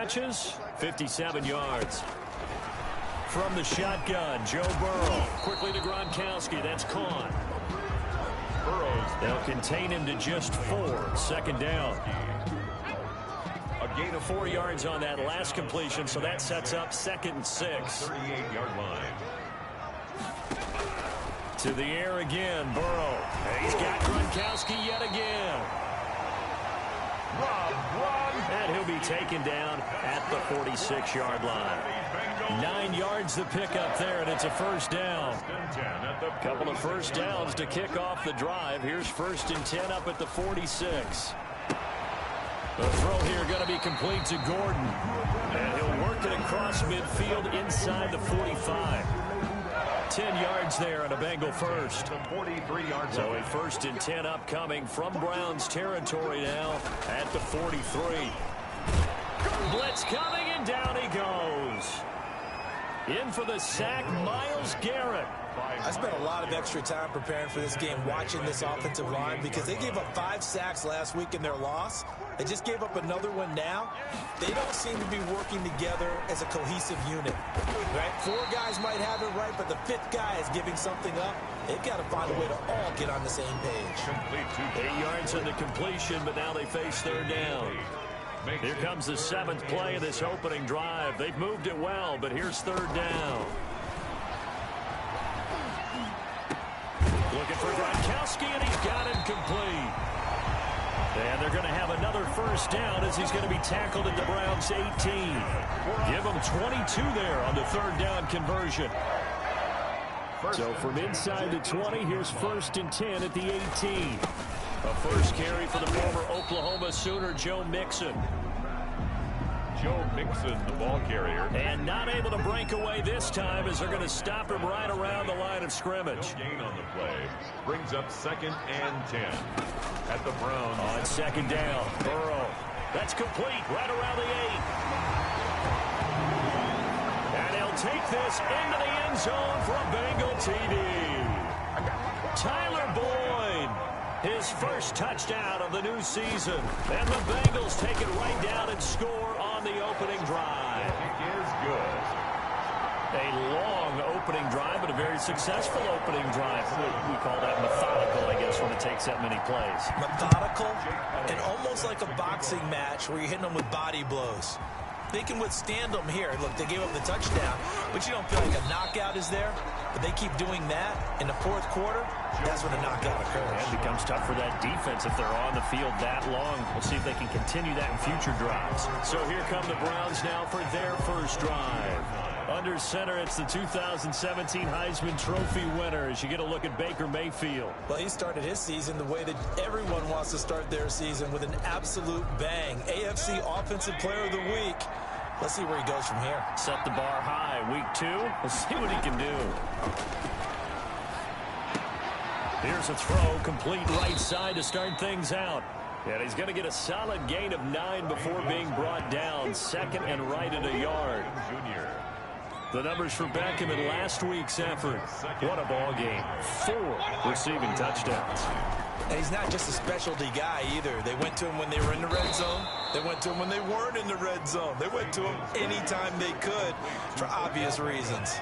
touches, 57 yards. From the shotgun, Joe Burrow. Quickly to Gronkowski. That's caught. They'll contain him to just 4. Second down. A gain of 4 yards on that last completion, so that sets up 2nd and 6. 38-yard line. To the air again, Burrow. He's got Gronkowski yet again. And he'll be taken down at the 46-yard line. 9 yards the pickup there, and it's a first down. A couple of first downs to kick off the drive. Here's 1st and 10 up at the 46. The throw here going to be complete to Gordon. And he'll work it across midfield inside the 45. 10 yards there and a Bengal first. 43-yard So a 1st and 10 upcoming from Browns territory now at the 43. Blitz coming, and down he goes. In for the sack, Myles Garrett. I spent a lot of extra time preparing for this game, watching this offensive line, because they gave up 5 sacks last week in their loss. They just gave up another one now. They don't seem to be working together as a cohesive unit. Right? 4 guys might have it right, but the 5th guy is giving something up. They've got to find a way to all get on the same page. 8 yards in the completion, but now they face 3rd down. Here comes the 7th play of this opening drive. They've moved it well, but here's 3rd down. Looking for Gronkowski, and he's got him complete. And they're going to have another first down as he's going to be tackled at the Browns' 18. Give him 22 there on the 3rd down conversion. So from inside the 20, here's 1st and 10 at the 18. A first carry for the former Oklahoma Sooner, Joe Mixon. Joe Mixon, the ball carrier. And not able to break away this time as they're going to stop him right around the line of scrimmage. No gain on the play. Brings up 2nd and 10 at the Browns. On 2nd down, Burrow. That's complete right around the 8. And he'll take this into the end zone for a Bengal TD. Tyler Boyd. His first touchdown of the new season. And the Bengals take it right down and score on the opening drive. It is good. A long opening drive, but a very successful opening drive. We call that methodical, I guess, when it takes that many plays. Methodical and almost like a boxing match where you're hitting them with body blows. They can withstand them here. Look, they gave up the touchdown, but you don't feel like a knockout is there. But they keep doing that in the 4th quarter. That's when a knockout occurs. It becomes tough for that defense if they're on the field that long. We'll see if they can continue that in future drives. So here come the Browns now for their first drive. Under center, it's the 2017 Heisman Trophy winner as you get a look at Baker Mayfield. Well, he started his season the way that everyone wants to start their season, with an absolute bang. AFC Offensive Player of the Week. Let's see where he goes from here. Set the bar high. Week 2, we'll see what he can do. Here's a throw, complete right side to start things out. And he's going to get a solid gain of 9 before being brought down. 2nd and right at a yard. Junior. The numbers for Beckham in last week's effort. What a ball game. 4 receiving touchdowns. And he's not just a specialty guy either. They went to him when they were in the red zone. They went to him when they weren't in the red zone. They went to him anytime they could for obvious reasons.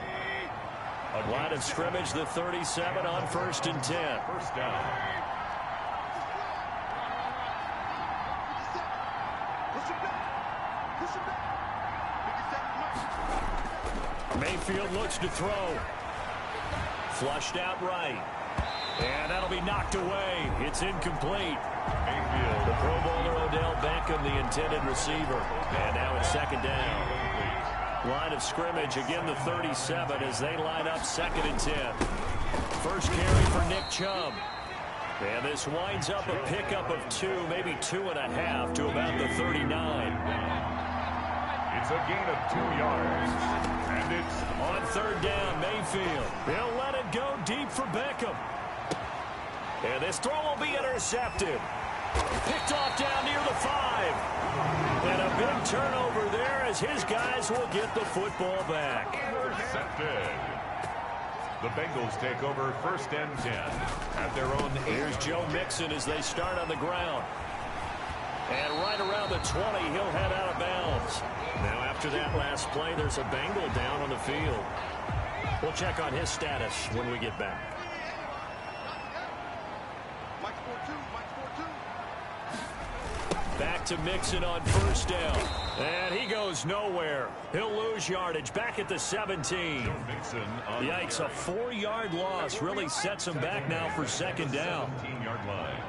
A line of scrimmage, the 37 on 1st and 10. First down. Mayfield looks to throw. Flushed out right. And that'll be knocked away. It's incomplete. Mayfield. The Pro Bowler Odell Beckham, the intended receiver. And now it's 2nd down. Line of scrimmage, again the 37 as they line up 2nd and 10. First carry for Nick Chubb. And this winds up a pickup of 2, maybe 2.5 to about the 39. It's a gain of 2 yards. And it's on 3rd down, Mayfield. They'll let it go deep for Beckham. And this throw will be intercepted. Picked off down near the 5. And a big turnover there as his guys will get the football back. Intercepted. The Bengals take over 1st and 10 at their own 8. Here's Joe Mixon as they start on the ground. And right around the 20, he'll head out of bounds. after that last play, there's a Bengal down on the field. We'll check on his status when we get back. Back to Mixon on first down. And he goes nowhere. He'll lose yardage back at the 17. Yikes, a 4-yard loss really sets him back now for second down. 17-yard line.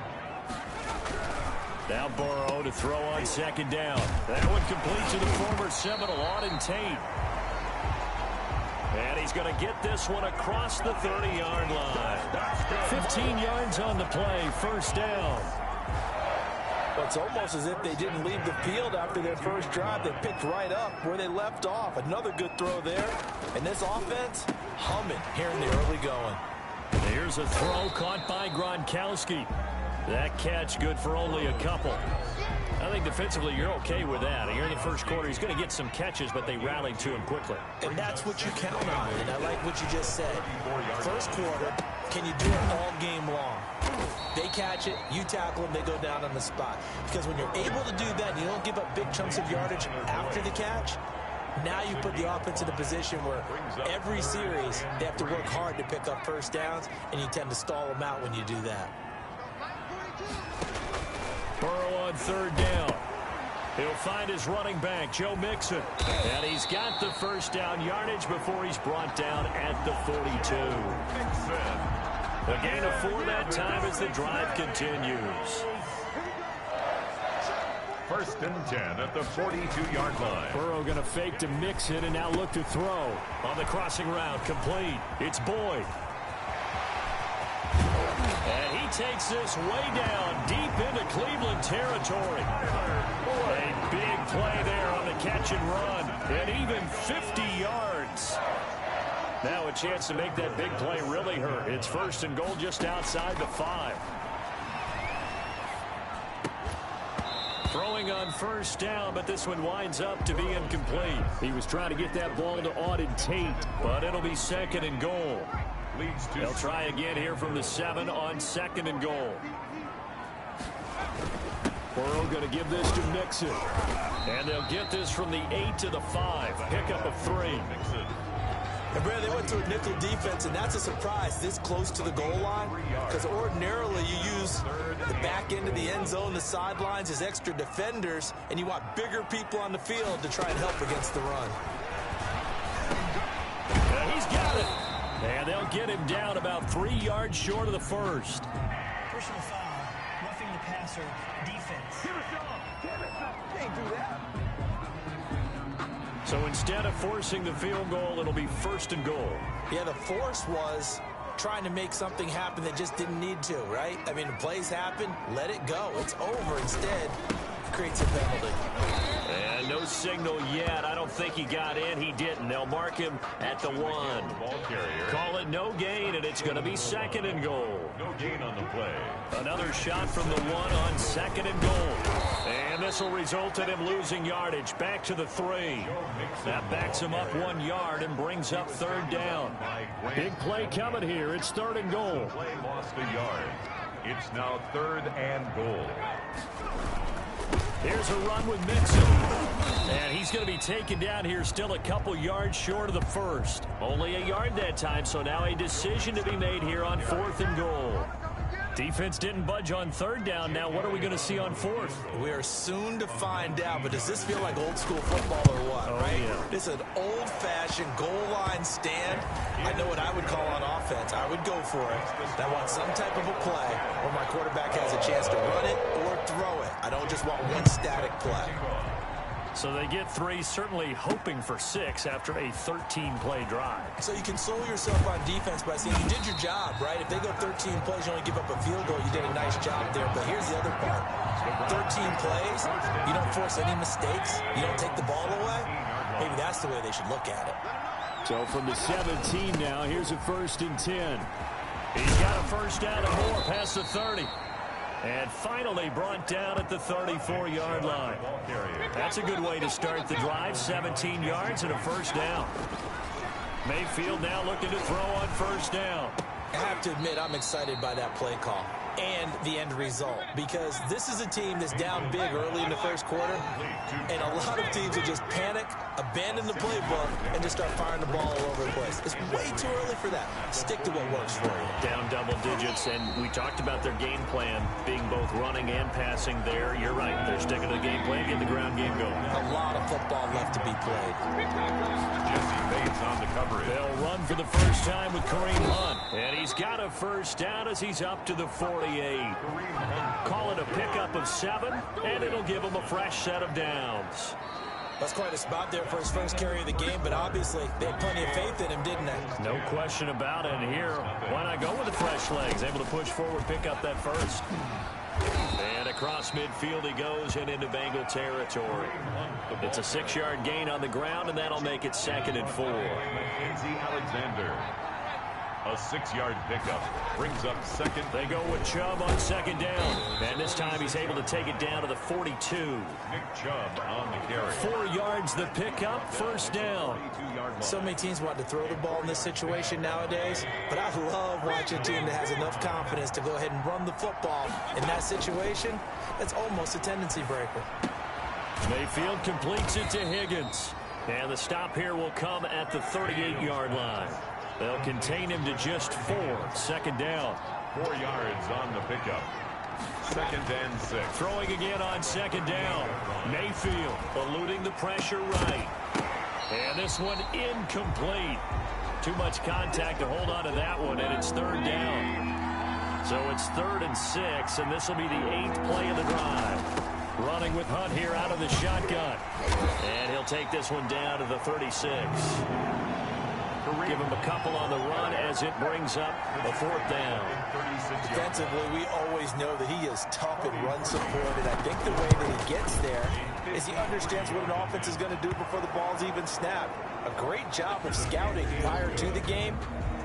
Now Burrow to throw on second down. That one complete to the former Seminole, Auden Tate. And he's going to get this one across the 30-yard line. 15 yards on the play, first down. Well, it's almost as if they didn't leave the field after their first drive. They picked right up where they left off. Another good throw there. And this offense, humming here in the early going. Here's a throw caught by Gronkowski. That catch good for only a couple. I think defensively you're okay with that. Here in the first quarter, he's going to get some catches, but they rallied to him quickly. And that's what you count on. And I like what you just said. First quarter, can you do it all game long? They catch it, you tackle them, they go down on the spot. Because when you're able to do that and you don't give up big chunks of yardage after the catch, now you put the offense in a position where every series they have to work hard to pick up first downs, and you tend to stall them out when you do that. Burrow on third down. He'll find his running back, Joe Mixon. And he's got the first down yardage before he's brought down at the 42. A gain of 4 that time as the drive continues. First and 10 at the 42-yard line. Burrow going to fake to Mixon and now look to throw. On the crossing route, complete. It's Boyd. And he takes this way down deep into Cleveland territory. A big play there on the catch and run. And even 50 yards. Now a chance to make that big play really hurt. It's first and goal just outside the 5. Throwing on first down, but this one winds up to be incomplete. He was trying to get that ball to Auden Tate, but it'll be second and goal. They'll try again here from the 7 on second and goal. Burrow going to give this to Mixon. And they'll get this from the 8 to the 5. Pickup of 3. And Brad, they went to a nickel defense, and that's a surprise this close to the goal line, because ordinarily you use the back end of the end zone, the sidelines as extra defenders, and you want bigger people on the field to try and help against the run. And he's got it. And they'll get him down about 3 yards short of the first. Personal foul, roughing the passer, defense. Can't do that. So instead of forcing the field goal, it'll be first and goal. Yeah, the force was trying to make something happen that just didn't need to, right? I mean, the plays happen, let it go. It's over. Instead, it creates a penalty. And no signal yet. I don't think he got in. He didn't. They'll mark him at the 1. Call it no gain, and it's going to be second and goal. No gain on the play. Another shot from the 1 on second and goal. And this will result in him losing yardage. Back to the 3. That backs him up 1 yard and brings up third down. Big play coming here. It's third and goal. Play lost a yard. It's now third and goal. Here's a run with Mixon. And he's going to be taken down here still a couple yards short of the first. Only a yard that time, so now a decision to be made here on fourth and goal. Defense didn't budge on third down. Now what are we going to see on fourth? We are soon to find out, but does this feel like old school football or what, right? Yeah. This is an old-fashioned goal line stand. I know what I would call on offense. I would go for it. I want some type of a play where my quarterback has a chance to run it or throw it. I don't just want one static play. So they get 3, certainly hoping for 6 after a 13-play drive. So you console yourself on defense by saying you did your job, right? If they go 13 plays, you only give up a field goal, you did a nice job there. But here's the other part. 13 plays, you don't force any mistakes, you don't take the ball away. Maybe that's the way they should look at it. So from the 17 now, here's a first and 10. He's got a first down and more past the 30. And finally brought down at the 34-yard line. That's a good way to start the drive. 17 yards and a first down. Mayfield now looking to throw on first down. I have to admit, I'm excited by that play call. and the end result, because this is a team that's down big early in the first quarter, and a lot of teams will just panic, abandon the playbook, and just start firing the ball all over the place. It's way too early for that. Stick to what works for you. Down double digits, and we talked about their game plan being both running and passing there. You're right. They're sticking to the game plan, getting the ground game going. A lot of football left to be played. Jesse Bates on the coverage. They'll run for the first time with Kareem Hunt, and he's got a first down as he's up to the 48. Call it a pickup of 7, and it'll give him a fresh set of downs. That's quite a spot there for his first carry of the game, but obviously they had plenty of faith in him, didn't they? No question about it. And here, why not go with the fresh legs? Able to push forward, pick up that first. And across midfield he goes and into Bengal territory. It's a 6-yard gain on the ground, and that'll make it 2nd and 4. Mackenzie Alexander. A 6-yard pickup brings up 2nd. They go with Chubb on 2nd down. And this time he's able to take it down to the 42. Nick Chubb on the carry. 4 yards the pickup, first down. So many teams want to throw the ball in this situation nowadays, but I love watching a team that has enough confidence to go ahead and run the football. In that situation, that's almost a tendency breaker. Mayfield completes it to Higgins. And the stop here will come at the 38-yard line. They'll contain him to just 4. 2nd down. 4 yards on the pickup. 2nd and 6. Throwing again on 2nd down. Mayfield eluding the pressure right. And this one incomplete. Too much contact to hold on to that one, and it's 3rd down. So it's 3rd and 6, and this will be the 8th play of the drive. Running with Hunt here out of the shotgun. And he'll take this one down to the 36. Give him a couple on the run as it brings up a 4th down. Defensively, we always know that he is tough and run support, and I think the way that he gets there is he understands what an offense is going to do before the ball's even snapped. A great job of scouting prior to the game,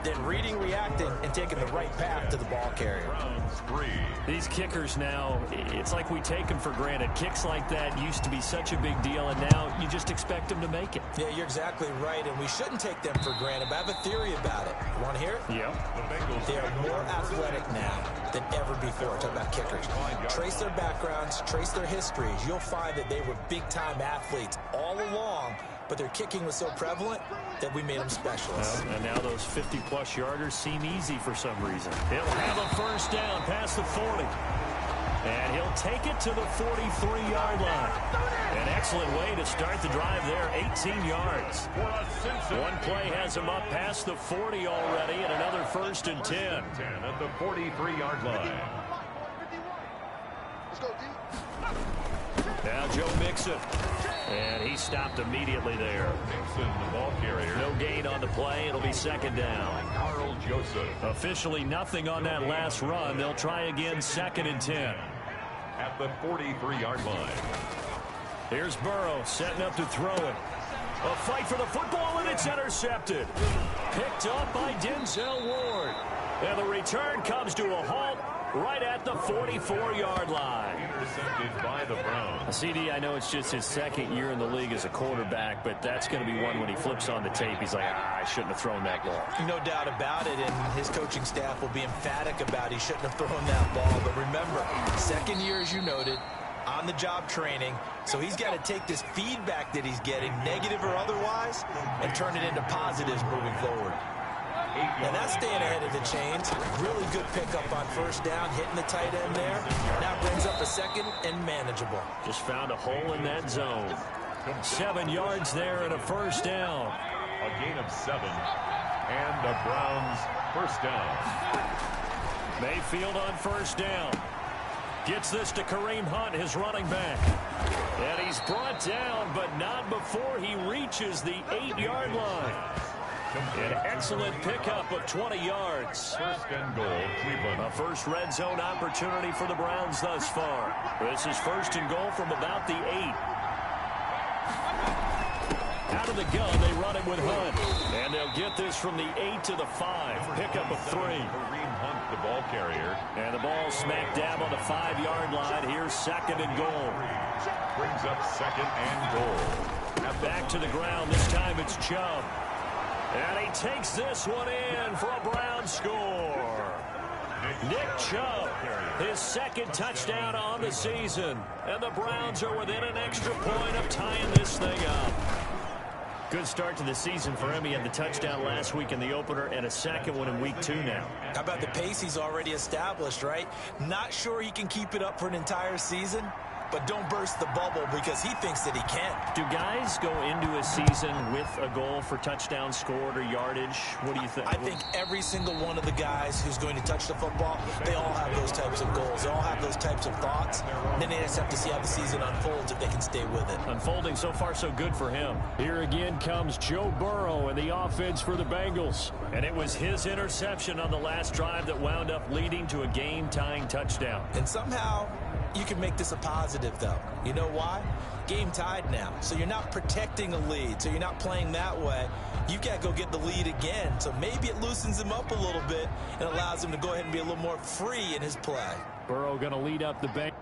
then reading, reacting, and taking the right path to the ball carrier. These kickers now, it's like we take them for granted. Kicks like that used to be such a big deal, and now you just expect them to make it. Yeah, you're exactly right, and we shouldn't take them for granted, but I have a theory about it. You want to hear it? Yeah. They are more athletic now than ever before. Talk about kickers. Trace their backgrounds, trace their histories. You'll find that they were big-time athletes all along, but their kicking was so prevalent that we made them specialists. And now those 50-plus yarders seem easy for some reason. He'll have a first down past the 40. And he'll take it to the 43-yard line. An excellent way to start the drive there, 18 yards. One play has him up past the 40 already, and another 1st and 10. 10 at the 43-yard line. Now Joe Mixon. And he stopped immediately there. Mixon, the ball carrier. No gain on the play. It'll be 2nd down. Carl Joseph. Officially nothing on that last run. They'll try again, 2nd and 10. At the 43-yard line. Here's Burrow setting up to throw it. A fight for the football, and it's intercepted. Picked up by Denzel Ward. And the return comes to a halt right at the 44-yard line. Intercepted by the Browns. CD, I know it's just his 2nd year in the league as a quarterback, but that's going to be one when he flips on the tape. He's like, I shouldn't have thrown that ball. No doubt about it, and his coaching staff will be emphatic about he shouldn't have thrown that ball. But remember, 2nd year, as you noted, on-the-job training, so he's got to take this feedback that he's getting, negative or otherwise, and turn it into positives moving forward. And that's staying ahead of the chains. Really good pickup on 1st down, hitting the tight end there. Now brings up a 2nd and manageable. Just found a hole in that zone. 7 yards there and a 1st down. A gain of 7. And the Browns 1st down. Mayfield on 1st down. Gets this to Kareem Hunt, his running back. And he's brought down, but not before he reaches the 8-yard line. An excellent pickup of 20 yards. 1st and goal, Cleveland. A first red zone opportunity for the Browns thus far. This is 1st and goal from about the 8. Out of the gun, they run it with Hunt. And they'll get this from the 8 to the 5. Pickup of 3. Kareem Hunt, the ball carrier. And the ball smack dab on the 5-yard line. Here's 2nd and goal. Brings up 2nd and goal. Back to the ground. This time it's Chubb. And he takes this one in for a Brown score. Nick Chubb, his second touchdown on the season. And the Browns are within an extra point of tying this thing up. Good start to the season for him. He had the touchdown last week in the opener and a second one in week 2 now. How about the pace he's already established, right? Not sure he can keep it up for an entire season, but don't burst the bubble because he thinks that he can. Do guys go into a season with a goal for touchdowns scored or yardage? What do you think? I think every single one of the guys who's going to touch the football, they all have those types of goals. They all have those types of thoughts. And then they just have to see how the season unfolds if they can stay with it. Unfolding so far so good for him. Here again comes Joe Burrow and the offense for the Bengals. And it was his interception on the last drive that wound up leading to a game-tying touchdown. And somehow you can make this a positive, though. You know why? Game tied now. So you're not protecting a lead. So you're not playing that way. You've got to go get the lead again. So maybe it loosens him up a little bit and allows him to go ahead and be a little more free in his play. Burrow going to lead up the Bengals.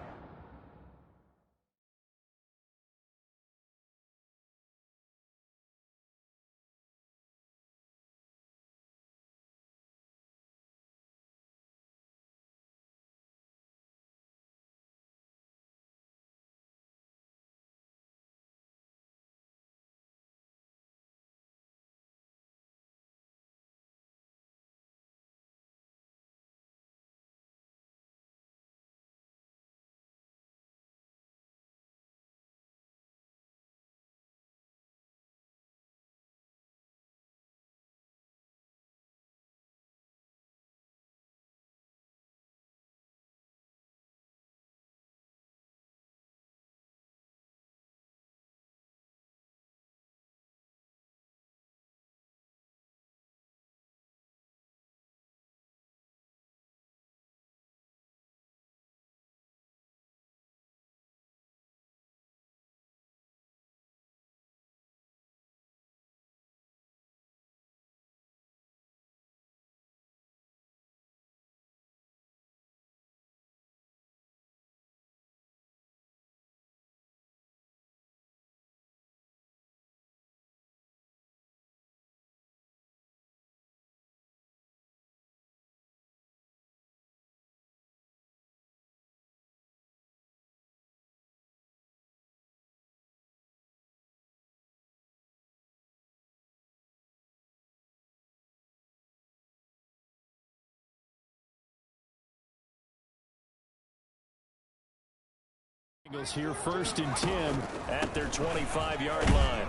Bengals here 1st and 10 at their 25-yard line.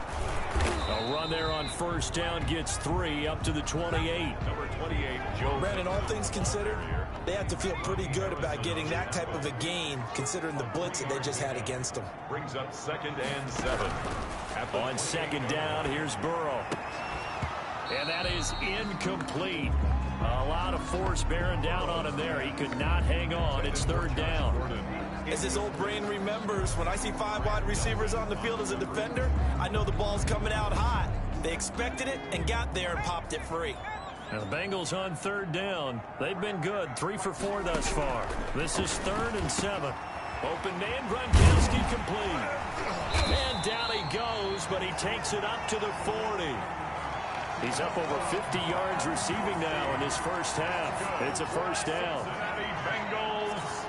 A run there on 1st down gets 3 up to the 28. Number 28, Joe. Brandon, all things considered, they have to feel pretty good about getting that type of a gain considering the blitz that they just had against them. Brings up 2nd and 7. On 2nd down, here's Burrow. And that is incomplete. A lot of force bearing down on him there. He could not hang on. It's 3rd down. As his old brain remembers, when I see 5 wide receivers on the field as a defender, I know the ball's coming out hot. They expected it and got there and popped it free. Now the Bengals on 3rd down. They've been good. 3 for 4 thus far. This is 3rd and 7. Open man, Gronkowski complete. And down he goes, but he takes it up to the 40. He's up over 50 yards receiving now in his first half. It's a 1st down. Bengals.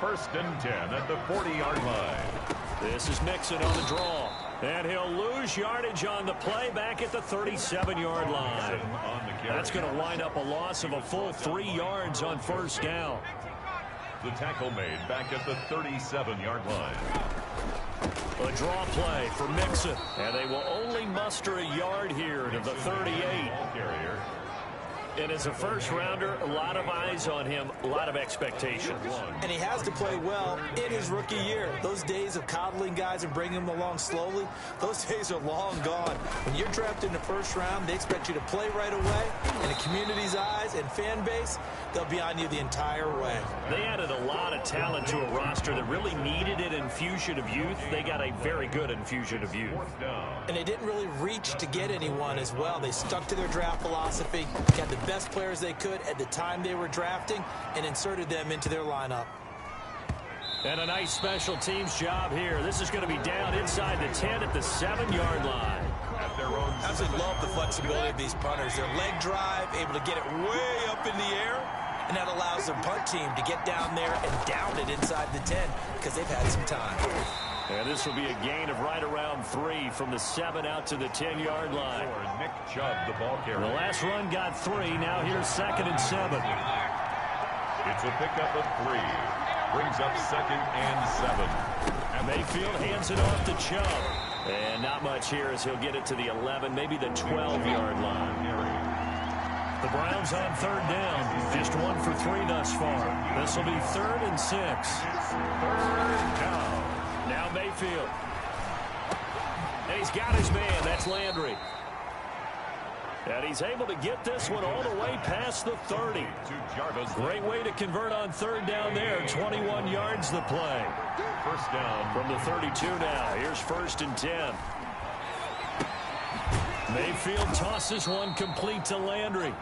1st and 10 at the 40-yard line. This is Mixon on the draw. And he'll lose yardage on the play back at the 37-yard line. That's going to wind up a loss of a full 3 yards on 1st down. The tackle made back at the 37-yard line. A draw play for Mixon. And they will only muster a yard here to the 38. Carrier. And as a first-rounder, a lot of eyes on him, a lot of expectations. And he has to play well in his rookie year. Those days of coddling guys and bringing them along slowly, those days are long gone. When you're drafted in the 1st round, they expect you to play right away. In the community's eyes and fan base, they'll be on you the entire way. They added a lot of talent to a roster that really needed an infusion of youth. They got a very good infusion of youth. And they didn't really reach to get anyone as well. They stuck to their draft philosophy, got the best players they could at the time they were drafting, and inserted them into their lineup. And a nice special teams job here. This is going to be down inside the 10 at the 7-yard line. at their own. Absolutely love the flexibility of these punters. Their leg drive, able to get it way up in the air, and that allows their punt team to get down there and down it inside the 10 because they've had some time. And this will be a gain of right around 3 from the 7 out to the 10-yard line. For Nick Chubb, the ball carrier. The last run got 3. Now here's 2nd and 7. It's a pickup of 3. Brings up 2nd and 7. And Mayfield hands it off to Chubb. And not much here as he'll get it to the 11, maybe the 12-yard line. The Browns on 3rd down. Just 1 for 3 thus far. This will be 3rd and 6. 3rd down. Now Mayfield. And he's got his man. That's Landry. And he's able to get this one all the way past the 30. Great way to convert on 3rd down there. 21 yards the play. 1st down from the 32 now. Here's 1st and 10. Mayfield tosses one complete to Landry.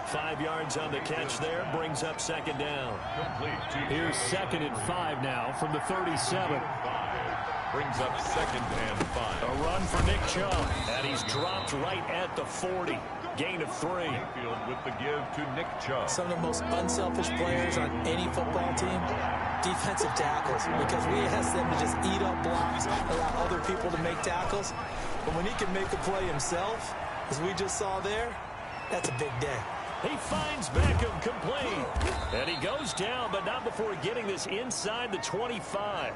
5 yards on the catch there. Brings up 2nd down. Here's 2nd and 5 now from the 37. Brings up 2nd and 5. A run for Nick Chubb. And he's dropped right at the 40. Gain of 3. Mayfield with the give to Nick Chubb. Some of the most unselfish players on any football team, defensive tackles, because we ask them to just eat up blocks, allow other people to make tackles. But when he can make a play himself, as we just saw there, that's a big day. He finds Beckham complete. And he goes down, but not before getting this inside the 25.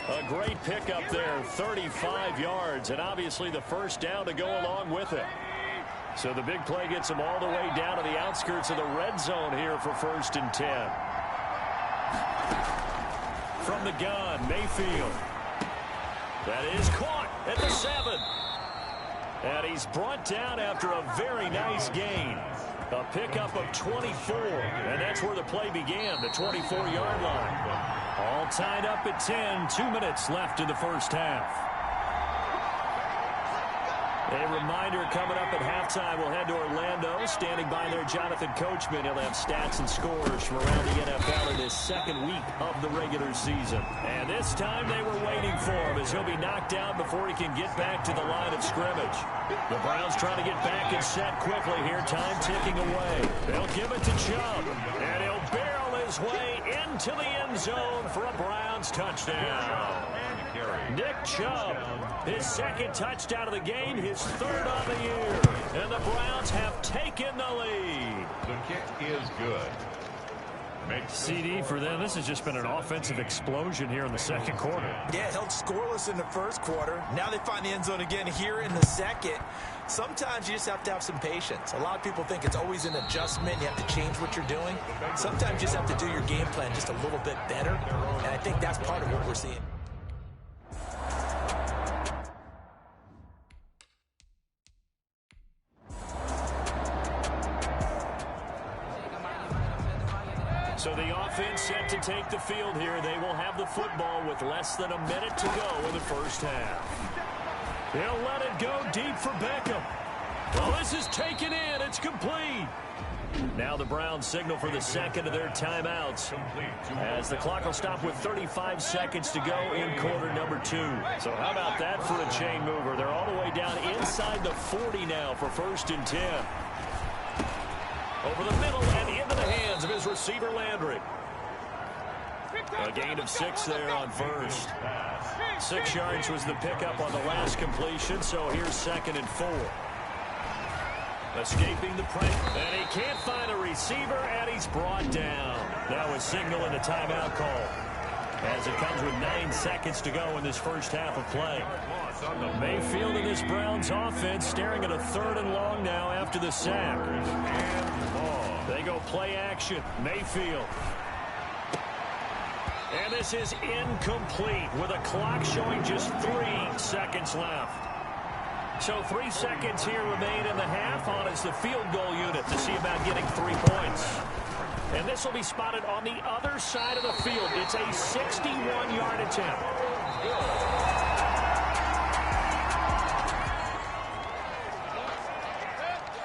A great pickup there, 35 yards, and obviously the 1st down to go along with it. So the big play gets him all the way down to the outskirts of the red zone here for 1st and 10. From the gun, Mayfield. That is caught at the 7. And he's brought down after a very nice gain. A pickup of 24, and that's where the play began, the 24-yard line. All tied up at 10, 2 minutes left in the 1st half. A reminder coming up at halftime, we'll head to Orlando. Standing by there, Jonathan Coachman. He'll have stats and scores from around the NFL in this 2nd week of the regular season. And this time they were waiting for him as he'll be knocked down before he can get back to the line of scrimmage. The Browns trying to get back and set quickly here. Time ticking away. They'll give it to Chubb. And he'll barrel his way into the end zone for a Browns touchdown. Nick Chubb, his 2nd touchdown of the game, his 3rd on the year. And the Browns have taken the lead. The kick is good. CD for them. This has just been an offensive explosion here in the 2nd quarter. Yeah, held scoreless in the 1st quarter. Now they find the end zone again here in the 2nd. Sometimes you just have to have some patience. A lot of people think it's always an adjustment. You have to change what you're doing. Sometimes you just have to do your game plan just a little bit better. And I think that's part of what we're seeing. So the offense set to take the field here. They will have the football with less than a minute to go in the 1st half. He'll let it go deep for Beckham. Well, this is taken in. It's complete. Now the Browns signal for the 2nd of their timeouts as the clock will stop with 35 seconds to go in quarter number 2. So how about that for a chain mover? They're all the way down inside the 40 now for 1st and 10. Over the middle and into the hands of his receiver, Landry. A gain of 6 there on 1st. 6 yards was the pickup on the last completion, so here's 2nd and 4. Escaping the pressure, and he can't find a receiver, and he's brought down. That was signaling a timeout call, as it comes with 9 seconds to go in this 1st half of play. Mayfield and this Browns offense staring at a 3rd and long now after the sack. They go play action. Mayfield. And this is incomplete with a clock showing just 3 seconds left. So 3 seconds here remain in the half on as the field goal unit to see about getting 3 points. And this will be spotted on the other side of the field. It's a 61-yard attempt.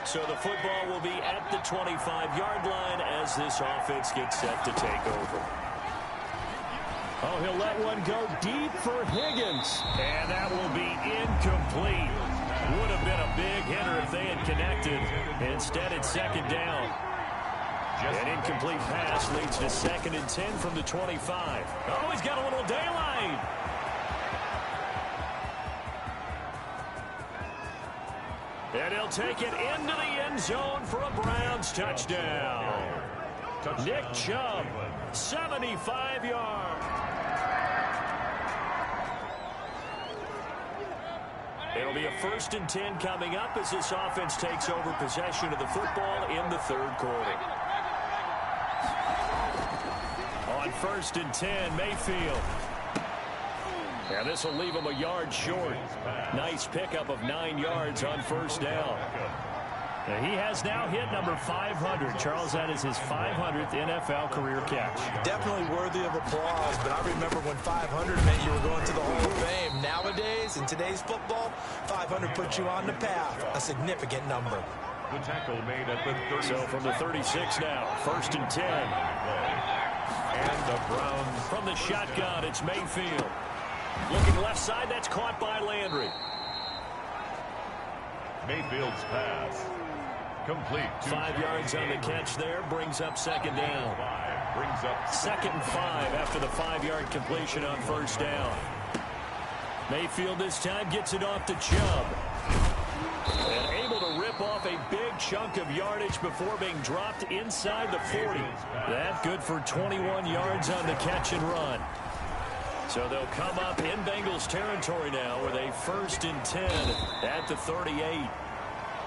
So the football will be at the 25-yard line as this offense gets set to take over. Oh, he'll let one go deep for Higgins. And that will be incomplete. big hitter if they had connected. Instead, it's second down. An incomplete pass leads to 2nd and 10 from the 25. Oh, he's got a little daylight. And he'll take it into the end zone for a Browns touchdown. Nick Chubb, 75 yards. It'll be a 1st and 10 coming up as this offense takes over possession of the football in the 3rd quarter. On 1st and 10, Mayfield. And this will leave him a yard short. Nice pickup of 9 yards on 1st down. And he has now hit number 500. Charles, that is his 500th NFL career catch. Definitely worthy of applause, but I remember when 500 meant you were going to the Hall of Fame. Nowadays, in today's football, 500 puts you on the path, a significant number. The tackle made at the 30. So from the 36 now, 1st and 10. And the Browns. From the shotgun, it's Mayfield. Looking left side, that's caught by Landry. Mayfield's pass. Complete. 5 yards on the catch there, brings up 2nd down. Brings up 2nd and 5 after the 5-yard completion on 1st down. Mayfield this time gets it off to Chubb. And able to rip off a big chunk of yardage before being dropped inside the 40. That good for 21 yards on the catch and run. So they'll come up in Bengals territory now with a 1st and 10 at the 38.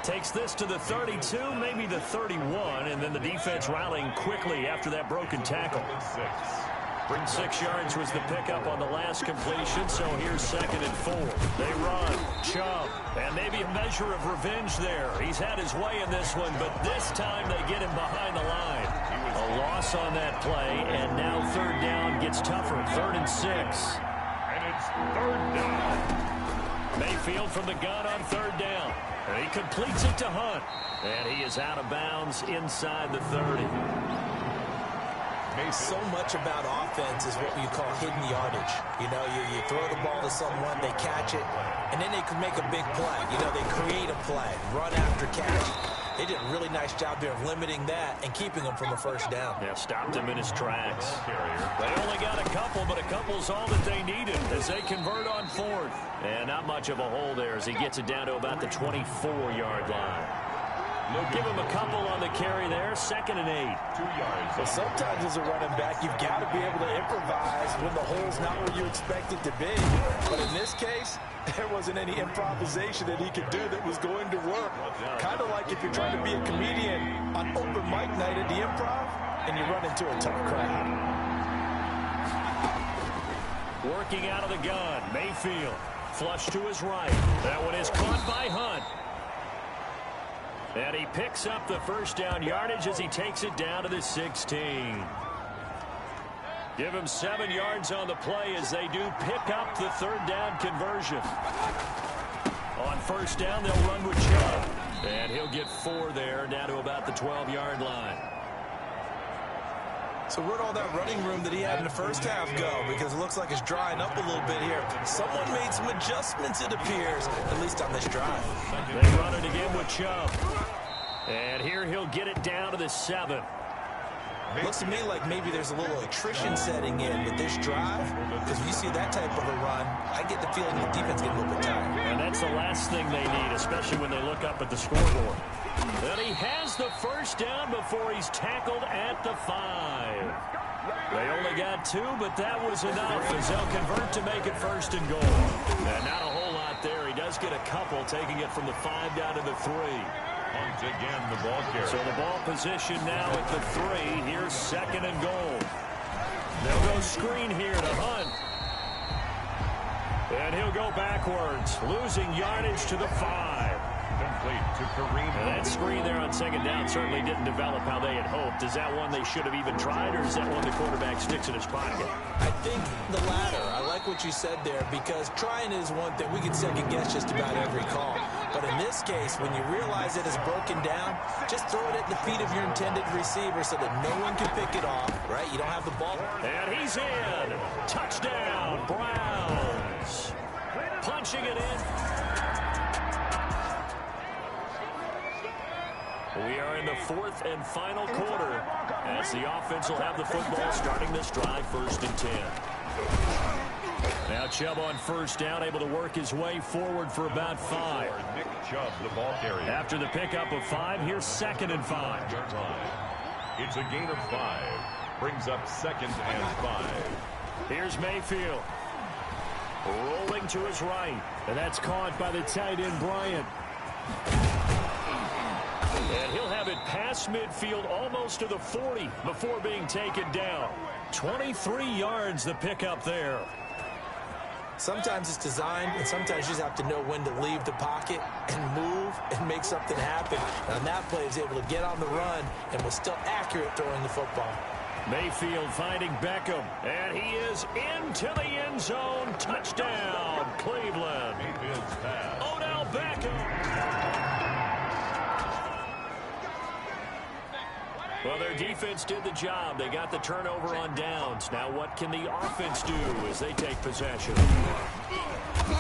Takes this to the 32, maybe the 31, and then the defense rallying quickly after that broken tackle. 6 yards was the pickup on the last completion, so here's 2nd and 4. They run, Chubb, and maybe a measure of revenge there. He's had his way in this one, but this time they get him behind the line. A loss on that play, and now 3rd down gets tougher. 3rd and 6. And it's 3rd down. Mayfield from the gun on 3rd down. And he completes it to Hunt. And he is out of bounds inside the 30. So much about offense is what you call hidden yardage. You know, you throw the ball to someone, they catch it, and then they can make a big play. You know, they create a play, run after catch. They did a really nice job there of limiting that and keeping him from a 1st down. Yeah, stopped him in his tracks. They only got a couple, but a couple's all that they needed as they convert on 4th. And not much of a hole there as he gets it down to about the 24-yard line. Give him a couple on the carry there. 2nd and 8. 2 yards. Well, sometimes as a running back, you've got to be able to improvise when the hole's not where you expect it to be. But in this case, there wasn't any improvisation that he could do that was going to work. Kind of like if you're trying to be a comedian on open mic night at the Improv and you run into a tough crowd. Working out of the gun, Mayfield. Flush to his right. That one is caught by Hunt. And he picks up the 1st down yardage as he takes it down to the 16. Give him 7 yards on the play as they do pick up the 3rd down conversion. On 1st down, they'll run with Chubb. And he'll get 4 there, down to about the 12-yard line. So where'd all that running room that he had in the 1st half go? Because it looks like it's drying up a little bit here. Someone made some adjustments, it appears, at least on this drive. They run it again with Chubb. And here he'll get it down to the 7. Looks to me like maybe there's a little attrition setting in with this drive. Because if you see that type of a run, I get the feeling the defense gets a little bit tired. And that's the last thing they need, especially when they look up at the scoreboard. And he has the 1st down before he's tackled at the 5. They only got 2, but that was enough as they'll convert to make it 1st and goal. And not a whole lot there. He does get a couple, taking it from the 5 down to the 3. Once again, the ball carrier. So the ball position now at the 3. Here's 2nd and goal. They'll go screen here to Hunt. And he'll go backwards, losing yardage to the 5. Complete to Kareem. And that screen there on 2nd down certainly didn't develop how they had hoped. Is that one they should have even tried, or is that one the quarterback sticks in his pocket? I think the latter. I like what you said there, because trying is one thing. We can second guess just about every call. But in this case, when you realize it is broken down, just throw it at the feet of your intended receiver so that no one can pick it off, right? You don't have the ball. And he's in. Touchdown, Browns. Punching it in. We are in the fourth and final quarter as the offense will have the football starting this drive, 1st and 10. Now Chubb on 1st down, able to work his way forward for about 5. Nick Chubb, the ball carrier. After the pickup of 5, here's 2nd and 5. It's a gain of 5. Brings up 2nd and 5. Here's Mayfield. Rolling to his right. And that's caught by the tight end, Bryant. And he'll have it past midfield almost to the 40 before being taken down. 23 yards the pickup there. Sometimes it's designed, and sometimes you just have to know when to leave the pocket and move and make something happen. And on that play, he's able to get on the run and was still accurate throwing the football. Mayfield finding Beckham, and he is into the end zone. Touchdown, Cleveland. Mayfield's pass. Odell Beckham. Well, their defense did the job. They got the turnover on downs. Now what can the offense do as they take possession?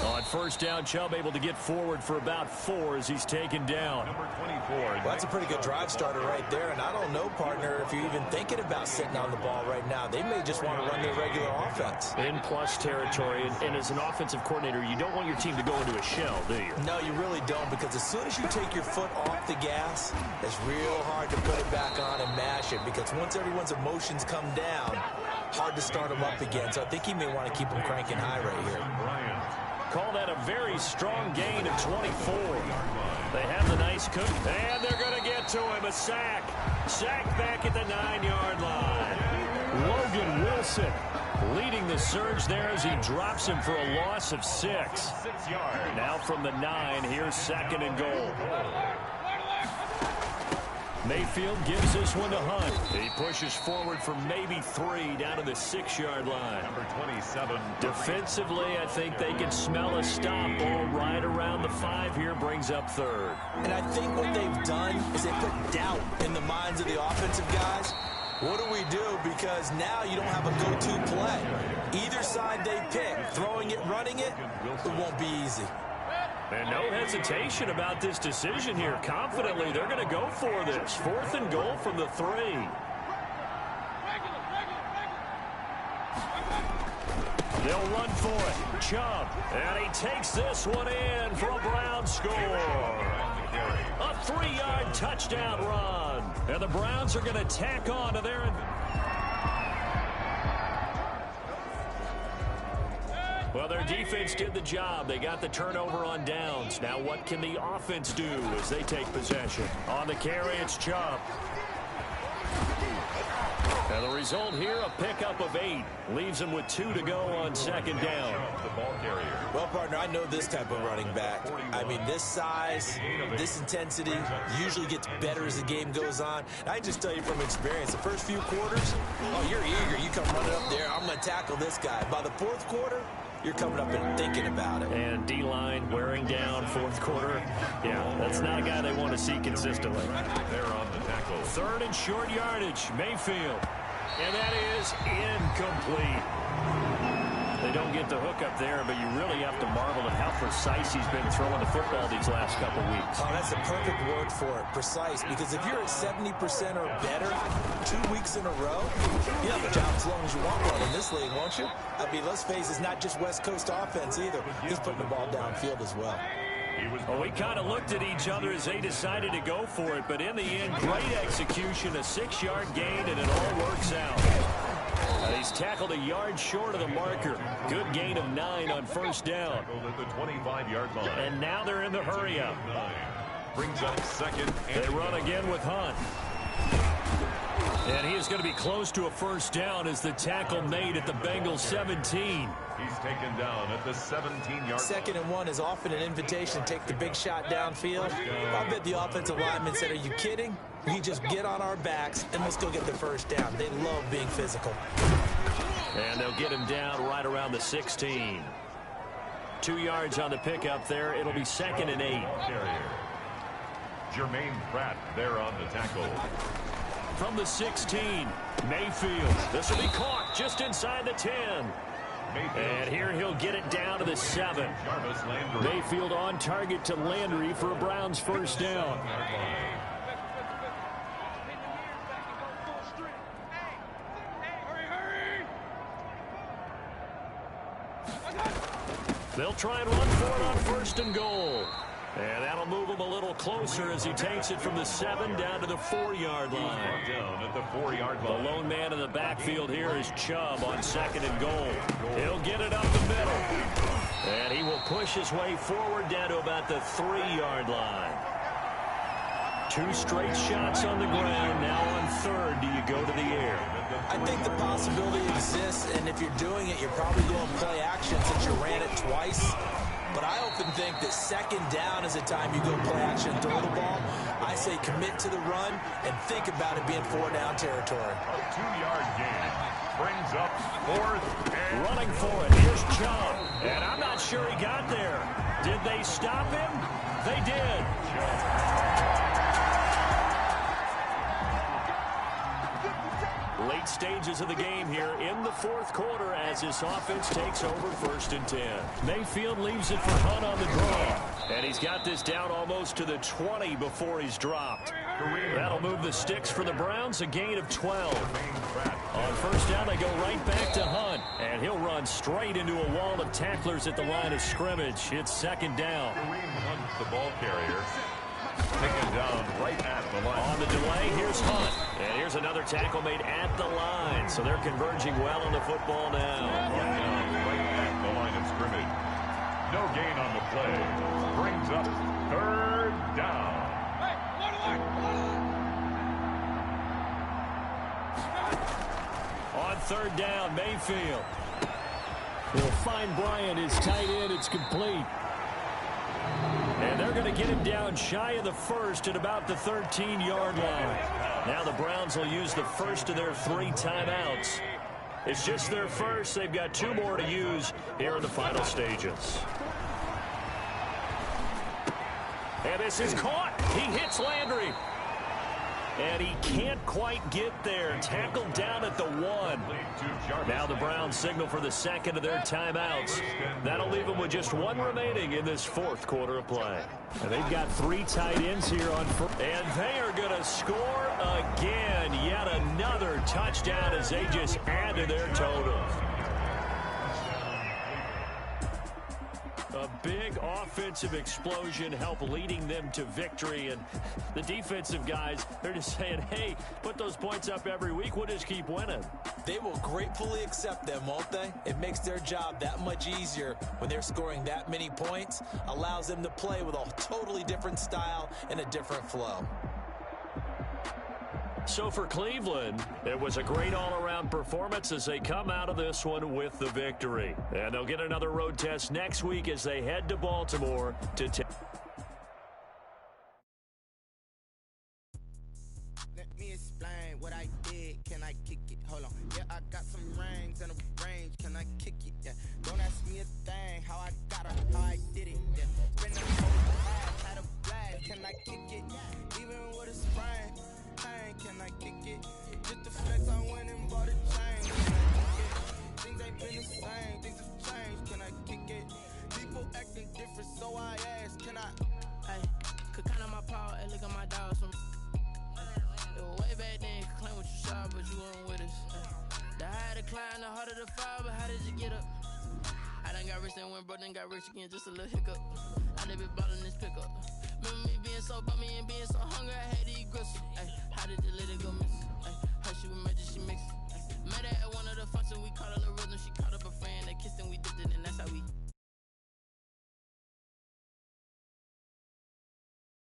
On 1st down, Chubb able to get forward for about 4 as he's taken down. Number 24. Well, that's a pretty good drive starter right there. And I don't know, partner, if you're even thinking about sitting on the ball right now. They may just want to run their regular offense. In plus territory, and as an offensive coordinator, you don't want your team to go into a shell, do you? No, you really don't, because as soon as you take your foot off the gas, it's real hard to put it back on and mash it, because once everyone's emotions come down, hard to start them up again. So I think he may want to keep them cranking high right here. Call that a very strong gain of 24. They have the nice cook, and they're going to get to him. A sack. Sack back at the 9-yard line. Logan Wilson leading the surge there as he drops him for a loss of 6. 6 yards. Now from the 9, here's 2nd and goal. Mayfield gives this one to Hunt. He pushes forward for maybe 3 down to the 6-yard line. Number 27. Defensively, I think they can smell a stop. Ball right around the 5 here, brings up 3rd. And I think what they've done is they put doubt in the minds of the offensive guys. What do we do? Because now you don't have a go-to play. Either side they pick, throwing it, running it, it won't be easy. And no hesitation about this decision here. Confidently, they're going to go for this. 4th and goal from the 3. They'll run for it. Chubb. And he takes this one in for a Browns score. A 3-yard touchdown run. And the Browns are going to tack on to their... Well, their defense did the job. They got the turnover on downs. Now what can the offense do as they take possession? On the carry, it's Chubb. And the result here, a pickup of 8. Leaves him with 2 to go on 2nd down. The ball carrier. Well, partner, I know this type of running back. I mean, this size, this intensity usually gets better as the game goes on. I just tell you from experience, the first few quarters, oh, you're eager. You come running up there, I'm going to tackle this guy. By the 4th quarter, you're coming up and thinking about it. And D-line wearing down 4th quarter. Yeah, that's not a guy they want to see consistently. They're on the tackle. 3rd and short yardage, Mayfield. And that is incomplete. They don't get the hook up there, but you really have to marvel at how precise he's been throwing the football these last couple weeks. Oh, that's a perfect word for it, precise, because if you're at 70% or better 2 weeks in a row, you have a job as long as you want one in this league, won't you? I mean, let's face it, it's not just West Coast offense either. He's putting the ball downfield as well. Well, we kind of looked at each other as they decided to go for it, but in the end, great execution, a 6-yard gain, and it all works out. He's tackled a yard short of the marker. Good gain of 9 on 1st down. At the 25-yard line. And now they're in the hurry-up. Brings up 2nd. They run again with Hunt. And he is going to be close to a 1st down as the tackle made at the Bengals 17. He's taken down at the 17-yard line. 2nd and 1 is often an invitation to take the big shot downfield. I bet the offensive lineman said, are you kidding? We just get on our backs and let's go get the 1st down. They love being physical. And they'll get him down right around the 16. 2 yards on the pickup there. It'll be 2nd and 8. Jermaine Pratt there on the tackle. From the 16, Mayfield. This will be caught just inside the 10. And here he'll get it down to the 7. Mayfield on target to Landry for a Browns 1st down. They'll try and run for it on 1st and goal. And that'll move him a little closer as he takes it from the 7 down to the 4-yard line. Down at the 4-yard line. The lone man in the backfield here is Chubb on 2nd and goal. He'll get it up the middle. And he will push his way forward down to about the 3-yard line. 2 straight shots on the ground. Now on 3rd, do you go to the air? I think the possibility exists, and if you're doing it, you're probably going play action since you ran it twice. But I often think that 2nd down is the time you go play action and throw the ball. I say commit to the run and think about it being 4-down territory. A 2-yard gain brings up 4th and... Running for it. Here's Chubb. And I'm not sure he got there. Did they stop him? They did. Late stages of the game here in the 4th quarter as this offense takes over 1st and 10. Mayfield leaves it for Hunt on the draw. And he's got this down almost to the 20 before he's dropped. That'll move the sticks for the Browns, a gain of 12. On 1st down, they go right back to Hunt. And he'll run straight into a wall of tacklers at the line of scrimmage. It's 2nd down. Hunt's the ball carrier. Taken down right at the line. On the delay, here's Hunt. And here's another tackle made at the line. So they're converging well on the football now. Right at the line of scrimmage. No gain on the play. Brings up 3rd down. On 3rd down, Mayfield. He'll find Bryant, his tight end. It's complete. And they're going to get him down shy of the 1st at about the 13-yard line. Now the Browns will use the first of their 3 timeouts. It's just their first. They've got 2 more to use here in the final stages. And this is caught. He hits Landry. And he can't quite get there. Tackled down at the 1. Now the Browns signal for the 2nd of their timeouts. That'll leave them with just 1 remaining in this 4th quarter of play. And they've got 3 tight ends here on first. And they are going to score again. Yet another touchdown as they just add to their total. A big offensive explosion helped leading them to victory. And the defensive guys, they're just saying, hey, put those points up every week. We'll just keep winning. They will gratefully accept them, won't they? It makes their job that much easier when they're scoring that many points. Allows them to play with a totally different style and a different flow. So for Cleveland, it was a great all-around performance as they come out of this one with the victory. And they'll get another road test next week as they head to Baltimore to take. Let me explain what I did. Can I kick it? Hold on. Yeah, I got some rings and a range. Can I kick it? Yeah. Don't ask me a thing. How I got her, how I did it. Yeah. Spend the whole life, had a blast. Can I kick it? Even with a sprain. Can I kick it? Just the flex, I went and bought a chain. Can I kick it? Things ain't been the same, things have changed. Can I kick it? People acting different, so I asked, can I? Hey, could count on my power, hey, look at my dogs. It was way back then, could claim what you saw, but you weren't with us. The higher the climb, the harder the fall, but how did you get up? I done got rich and went broke, then got rich again, just a little hiccup.